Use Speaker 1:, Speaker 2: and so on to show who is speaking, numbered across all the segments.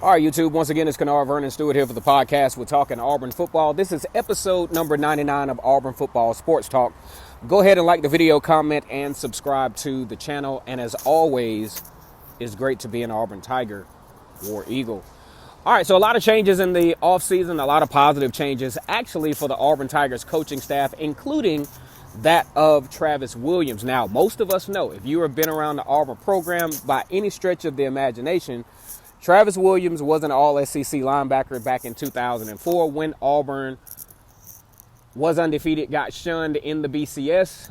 Speaker 1: All right, YouTube, once again, it's Kennard Vernon Stewart here for the podcast. We're talking Auburn football. This is episode number 99 of Auburn Football Sports Talk. Go ahead and like the video, comment, and subscribe to the channel. And as always, it's great to be an Auburn Tiger, War Eagle. All right, so a lot of changes in the offseason, a lot of positive changes, actually, for the Auburn Tigers coaching staff, including that of Travis Williams. Now, most of us know, if you have been around the Auburn program by any stretch of the imagination, Travis Williams was an all-SEC linebacker back in 2004 when Auburn was undefeated, got shunned in the BCS,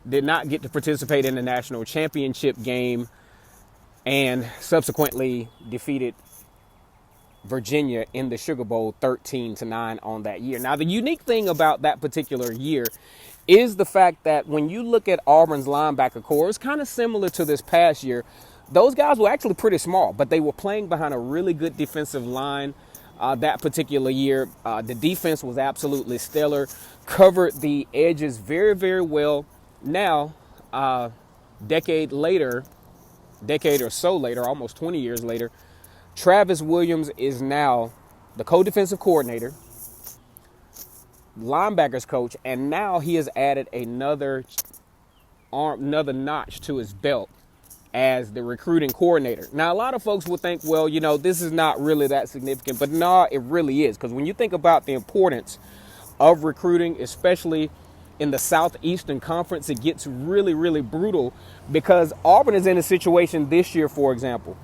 Speaker 1: did not get to participate in the national championship game, and subsequently defeated Virginia in the Sugar Bowl 13-9 on that year. Now, the unique thing about that particular year is the fact that when you look at Auburn's linebacker core, it's kind of similar to this past year. Those guys were actually pretty small, but they were playing behind a really good defensive line that particular year. The defense was absolutely stellar, covered the edges very, very well. Now, decade or so later, almost 20 years later, Travis Williams is now the co-defensive coordinator, linebackers coach, and now he has added another notch to his belt as the recruiting coordinator. Now, a lot of folks will think, well, you know, this is not really that significant, but no, it really is. Because when you think about the importance of recruiting, especially in the Southeastern Conference, it gets really, really brutal because Auburn is in a situation this year, for example,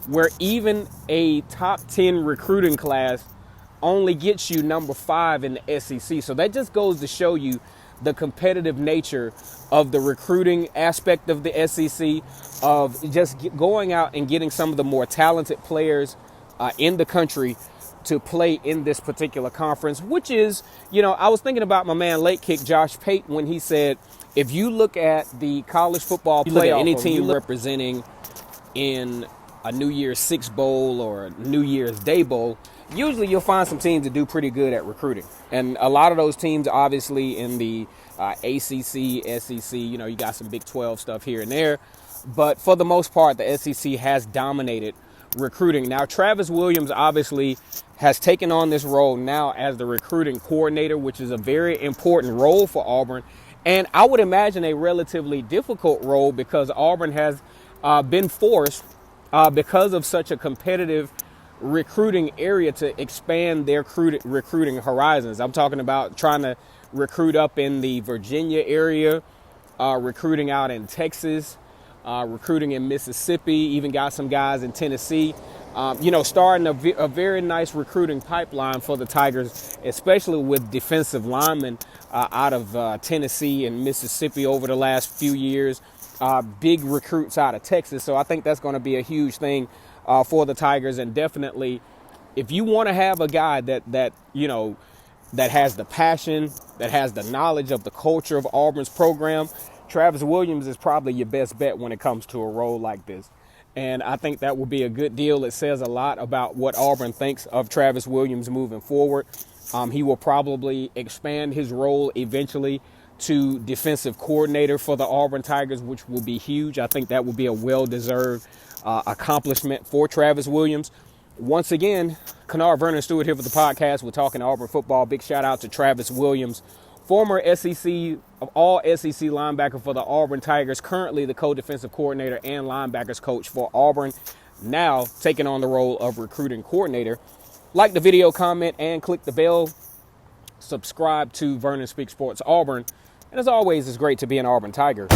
Speaker 1: where even a top 10 recruiting class only gets you number 5 in the SEC. So that just goes to show you the competitive nature of the recruiting aspect of the SEC, of just going out and getting some of the more talented players in the country to play in this particular conference, which is, you know, I was thinking about my man late kick Josh Pate when he said, if you look at the college football playoff, any team representing in a New Year's Six Bowl or a New Year's Day Bowl, usually you'll find some teams that do pretty good at recruiting. And a lot of those teams, obviously, in the ACC, SEC, you know, you got some Big 12 stuff here and there. But for the most part, the SEC has dominated recruiting. Now, Travis Williams obviously has taken on this role now as the recruiting coordinator, which is a very important role for Auburn. And I would imagine a relatively difficult role because Auburn has been forced, because of such a competitive recruiting area, to expand their recruiting horizons. I'm talking about trying to recruit up in the Virginia area, recruiting out in Texas, recruiting in Mississippi, even got some guys in Tennessee. Starting a very nice recruiting pipeline for the Tigers, especially with defensive linemen out of Tennessee and Mississippi over the last few years. Big recruits out of Texas. So I think that's going to be a huge thing for the Tigers. And definitely, if you want to have a guy that has the passion, that has the knowledge of the culture of Auburn's program, Travis Williams is probably your best bet when it comes to a role like this. And I think that would be a good deal. It says a lot about what Auburn thinks of Travis Williams moving forward. He will probably expand his role eventually to defensive coordinator for the Auburn Tigers, which will be huge. I think that will be a well-deserved accomplishment for Travis Williams. Once again, Kennard Vernon Stewart here for the podcast. We're talking Auburn football. Big shout out to Travis Williams, former all-SEC linebacker for the Auburn Tigers, currently the co-defensive coordinator and linebackers coach for Auburn, now taking on the role of recruiting coordinator. Like the video, comment, and click the bell. Subscribe to Vernon Speaks Sports Auburn. And as always, it's great to be an Auburn Tiger.